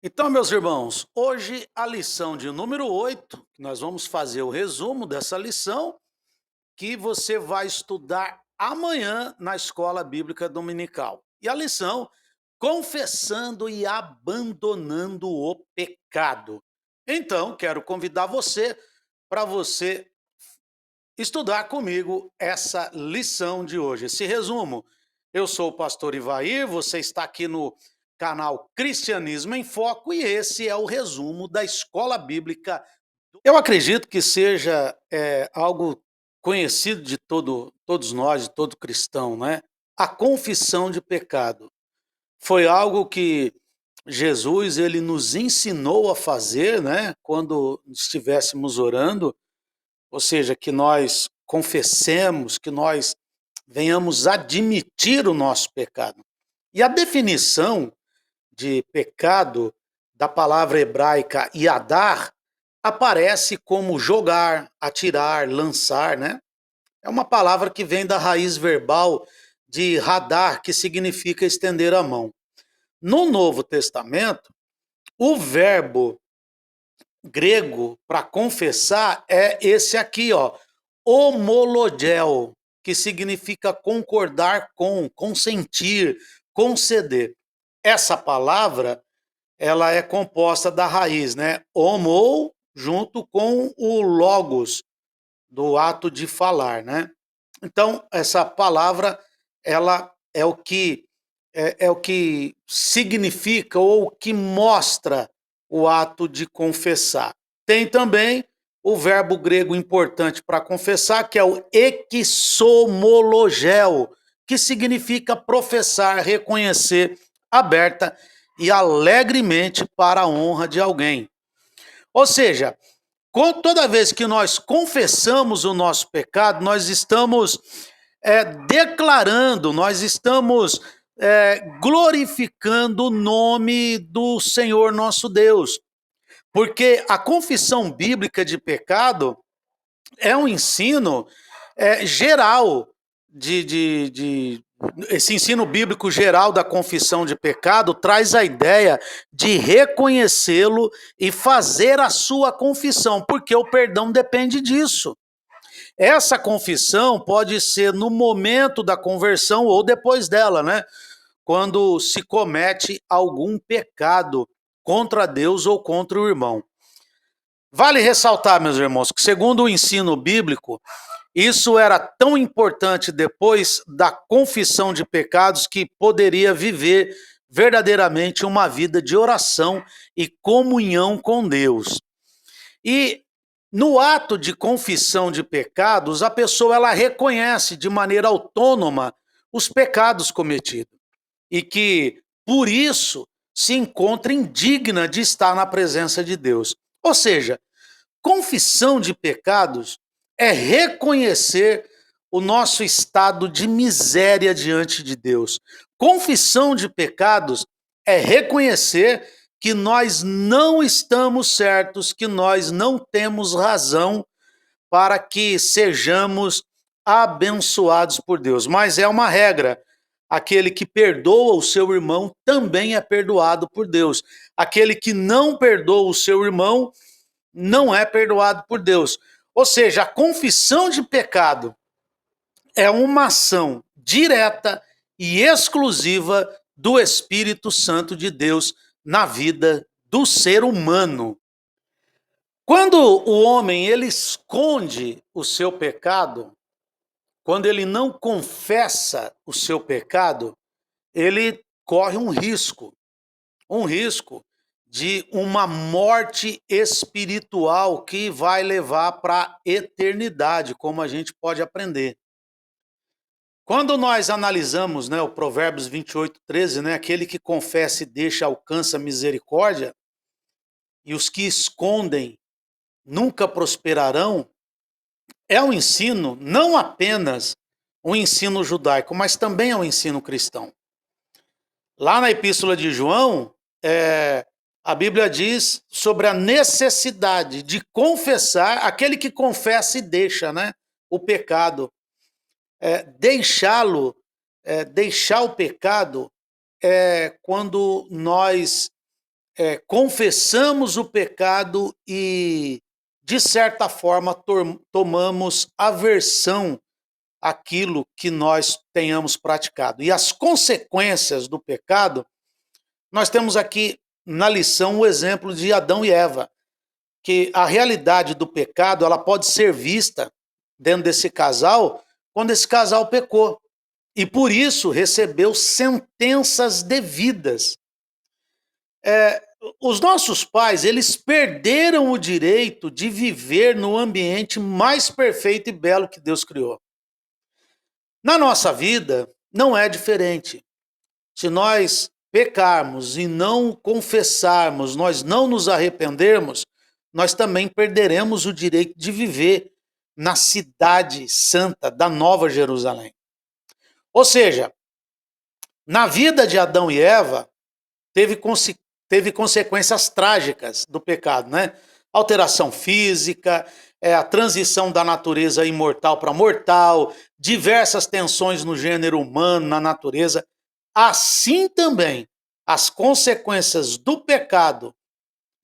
Então, meus irmãos, hoje a lição de número 8, nós vamos fazer o resumo dessa lição que você vai estudar amanhã na escola bíblica dominical. E a lição, confessando e abandonando o pecado. Então, quero convidar você para você estudar comigo essa lição de hoje, esse resumo. Eu sou o pastor Ivair, você está aqui no canal Cristianismo em Foco e esse é o resumo da Escola Bíblica. Eu acredito que seja algo conhecido de todos nós, de todo cristão, né? A confissão de pecado. Foi algo que Jesus ele nos ensinou a fazer, né? Quando estivéssemos orando, ou seja, que nós confessemos, que nós venhamos admitir o nosso pecado. E a definição de pecado da palavra hebraica yadar aparece como jogar, atirar, lançar, né? É uma palavra que vem da raiz verbal de radar, que significa estender a mão. No Novo Testamento, o verbo grego para confessar é esse aqui, ó, homologel, que significa concordar com, consentir, conceder. Essa palavra, ela é composta da raiz, né? Homo junto com o logos, do ato de falar, né? Então, essa palavra, ela é o que significa ou que mostra o ato de confessar. Tem também o verbo grego importante para confessar, que é o exomologel, que significa professar, reconhecer aberta e alegremente para a honra de alguém. Ou seja, toda vez que nós confessamos o nosso pecado, nós estamos declarando, nós estamos glorificando o nome do Senhor nosso Deus. Porque a confissão bíblica de pecado é um ensino geral esse ensino bíblico geral da confissão de pecado traz a ideia de reconhecê-lo e fazer a sua confissão, porque o perdão depende disso. Essa confissão pode ser no momento da conversão ou depois dela, né? Quando se comete algum pecado contra Deus ou contra o irmão. Vale ressaltar, meus irmãos, que segundo o ensino bíblico, isso era tão importante depois da confissão de pecados que poderia viver verdadeiramente uma vida de oração e comunhão com Deus. E no ato de confissão de pecados, a pessoa ela reconhece de maneira autônoma os pecados cometidos e que, por isso, se encontra indigna de estar na presença de Deus. Ou seja, confissão de pecados é reconhecer o nosso estado de miséria diante de Deus. Confissão de pecados é reconhecer que nós não estamos certos, que nós não temos razão para que sejamos abençoados por Deus. Mas é uma regra. Aquele que perdoa o seu irmão também é perdoado por Deus. Aquele que não perdoa o seu irmão não é perdoado por Deus. Ou seja, a confissão de pecado é uma ação direta e exclusiva do Espírito Santo de Deus na vida do ser humano. Quando o homem ele esconde o seu pecado, quando ele não confessa o seu pecado, ele corre um risco de uma morte espiritual que vai levar para a eternidade, como a gente pode aprender. Quando nós analisamos, né, o Provérbios 28:13, né, aquele que confessa e deixa alcança misericórdia, e os que escondem nunca prosperarão, é um ensino não apenas um ensino judaico, mas também é um ensino cristão. Lá na Epístola de João, a Bíblia diz sobre a necessidade de confessar, aquele que confessa e deixa, né, o pecado. Deixá-lo, deixar o pecado quando nós confessamos o pecado e, de certa forma, tomamos aversão àquilo que nós tenhamos praticado. E as consequências do pecado, nós temos aqui na lição o exemplo de Adão e Eva, que a realidade do pecado ela pode ser vista dentro desse casal quando esse casal pecou. E por isso recebeu sentenças devidas. Os nossos pais, eles perderam o direito de viver no ambiente mais perfeito e belo que Deus criou. Na nossa vida, não é diferente. Se nós pecarmos e não confessarmos, nós não nos arrependermos, nós também perderemos o direito de viver na cidade santa da Nova Jerusalém. Ou seja, na vida de Adão e Eva, teve consequências trágicas do pecado, né? Alteração física, a transição da natureza imortal para mortal, diversas tensões no gênero humano, na natureza. Assim também, as consequências do pecado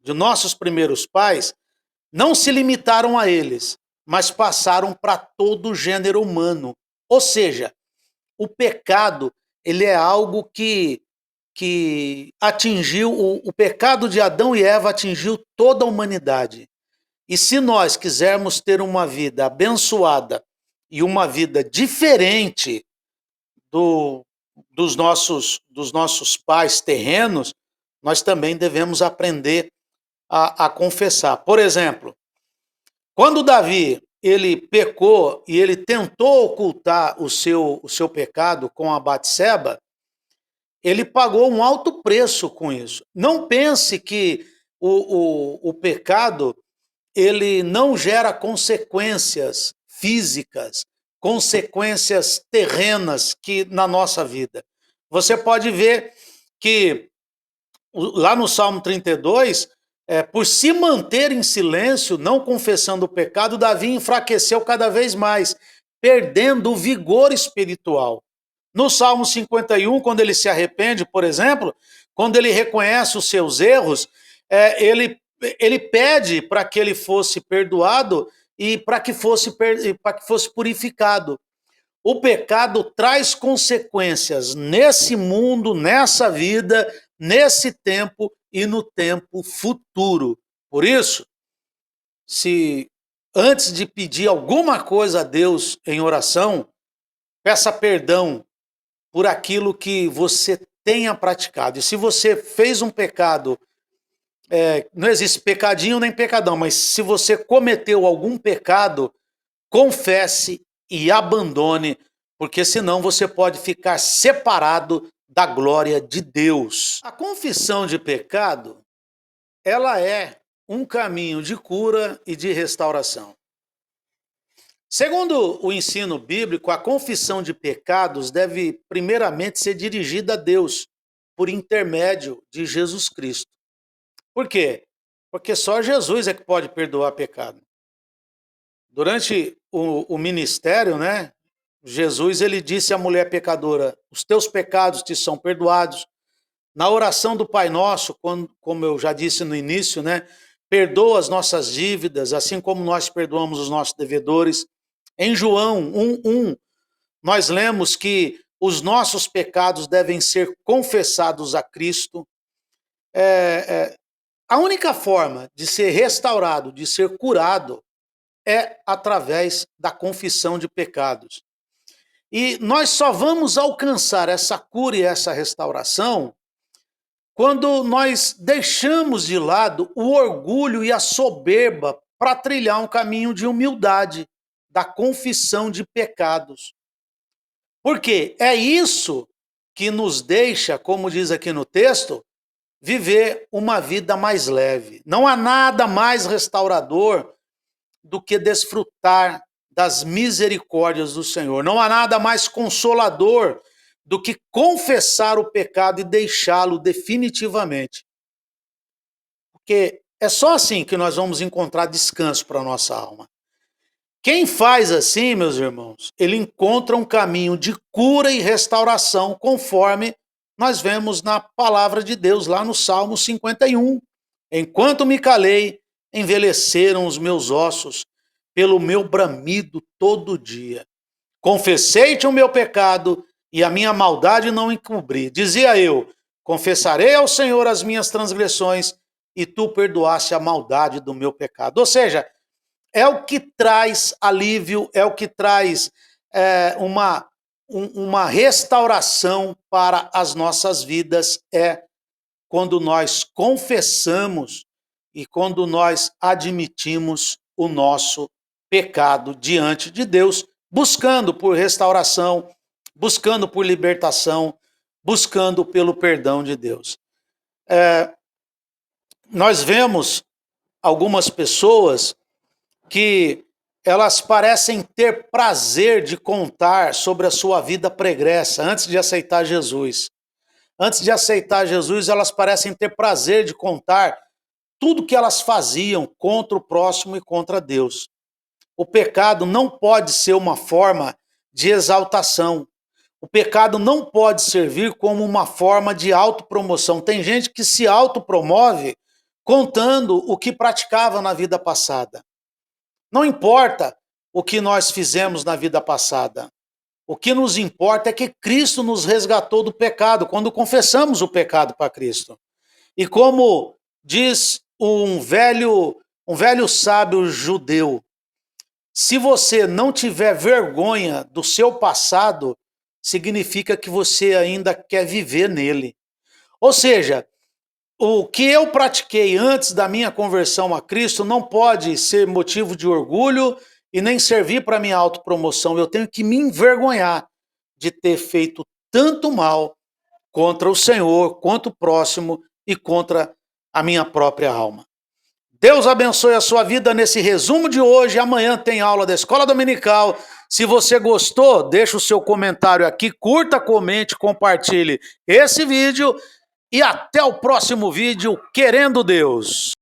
de nossos primeiros pais não se limitaram a eles, mas passaram para todo o gênero humano. Ou seja, o pecado ele é algo que atingiu, o pecado de Adão e Eva atingiu toda a humanidade. E se nós quisermos ter uma vida abençoada e uma vida diferente dos nossos pais terrenos, nós também devemos aprender a confessar. Por exemplo, quando Davi ele pecou e ele tentou ocultar o seu pecado com a Batseba, ele pagou um alto preço com isso. Não pense que o pecado ele não gera consequências físicas, consequências terrenas que na nossa vida. Você pode ver que lá no Salmo 32, por se manter em silêncio, não confessando o pecado, Davi enfraqueceu cada vez mais, perdendo o vigor espiritual. No Salmo 51, quando ele se arrepende, por exemplo, quando ele reconhece os seus erros, ele pede para que ele fosse perdoado e para que fosse purificado. O pecado traz consequências nesse mundo, nessa vida, nesse tempo e no tempo futuro. Por isso, se antes de pedir alguma coisa a Deus em oração, peça perdão por aquilo que você tenha praticado. E se você fez um pecado, não existe pecadinho nem pecadão, mas se você cometeu algum pecado, confesse e abandone, porque senão você pode ficar separado da glória de Deus. A confissão de pecado, ela é um caminho de cura e de restauração. Segundo o ensino bíblico, a confissão de pecados deve primeiramente ser dirigida a Deus, por intermédio de Jesus Cristo. Por quê? Porque só Jesus é que pode perdoar pecado. Durante o ministério, né, Jesus ele disse à mulher pecadora, os teus pecados te são perdoados. Na oração do Pai Nosso, como eu já disse no início, né, perdoa as nossas dívidas, assim como nós perdoamos os nossos devedores. Em João 1:1, nós lemos que os nossos pecados devem ser confessados a Cristo. A única forma de ser restaurado, de ser curado, é através da confissão de pecados. E nós só vamos alcançar essa cura e essa restauração quando nós deixamos de lado o orgulho e a soberba para trilhar um caminho de humildade, da confissão de pecados. Porque é isso que nos deixa, como diz aqui no texto, viver uma vida mais leve. Não há nada mais restaurador do que desfrutar das misericórdias do Senhor. Não há nada mais consolador do que confessar o pecado e deixá-lo definitivamente. Porque é só assim que nós vamos encontrar descanso para a nossa alma. Quem faz assim, meus irmãos, ele encontra um caminho de cura e restauração conforme nós vemos na palavra de Deus, lá no Salmo 51. Enquanto me calei, envelheceram os meus ossos, pelo meu bramido todo dia. Confessei-te o meu pecado, e a minha maldade não encobri. Dizia eu, confessarei ao Senhor as minhas transgressões, e tu perdoaste a maldade do meu pecado. Ou seja, é o que traz alívio, é o que traz uma restauração para as nossas vidas, é quando nós confessamos e quando nós admitimos o nosso pecado diante de Deus, buscando por restauração, buscando por libertação, buscando pelo perdão de Deus. Nós vemos algumas pessoas que elas parecem ter prazer de contar sobre a sua vida pregressa antes de aceitar Jesus. Antes de aceitar Jesus, elas parecem ter prazer de contar tudo que elas faziam contra o próximo e contra Deus. O pecado não pode ser uma forma de exaltação. O pecado não pode servir como uma forma de autopromoção. Tem gente que se autopromove contando o que praticava na vida passada. Não importa o que nós fizemos na vida passada. O que nos importa é que Cristo nos resgatou do pecado, quando confessamos o pecado para Cristo. E como diz um velho sábio judeu, se você não tiver vergonha do seu passado, significa que você ainda quer viver nele. Ou seja, o que eu pratiquei antes da minha conversão a Cristo não pode ser motivo de orgulho e nem servir para minha autopromoção. Eu tenho que me envergonhar de ter feito tanto mal contra o Senhor, contra o próximo e contra a minha própria alma. Deus abençoe a sua vida nesse resumo de hoje. Amanhã tem aula da Escola Dominical. Se você gostou, deixa o seu comentário aqui, curta, comente, compartilhe esse vídeo e até o próximo vídeo, querendo Deus.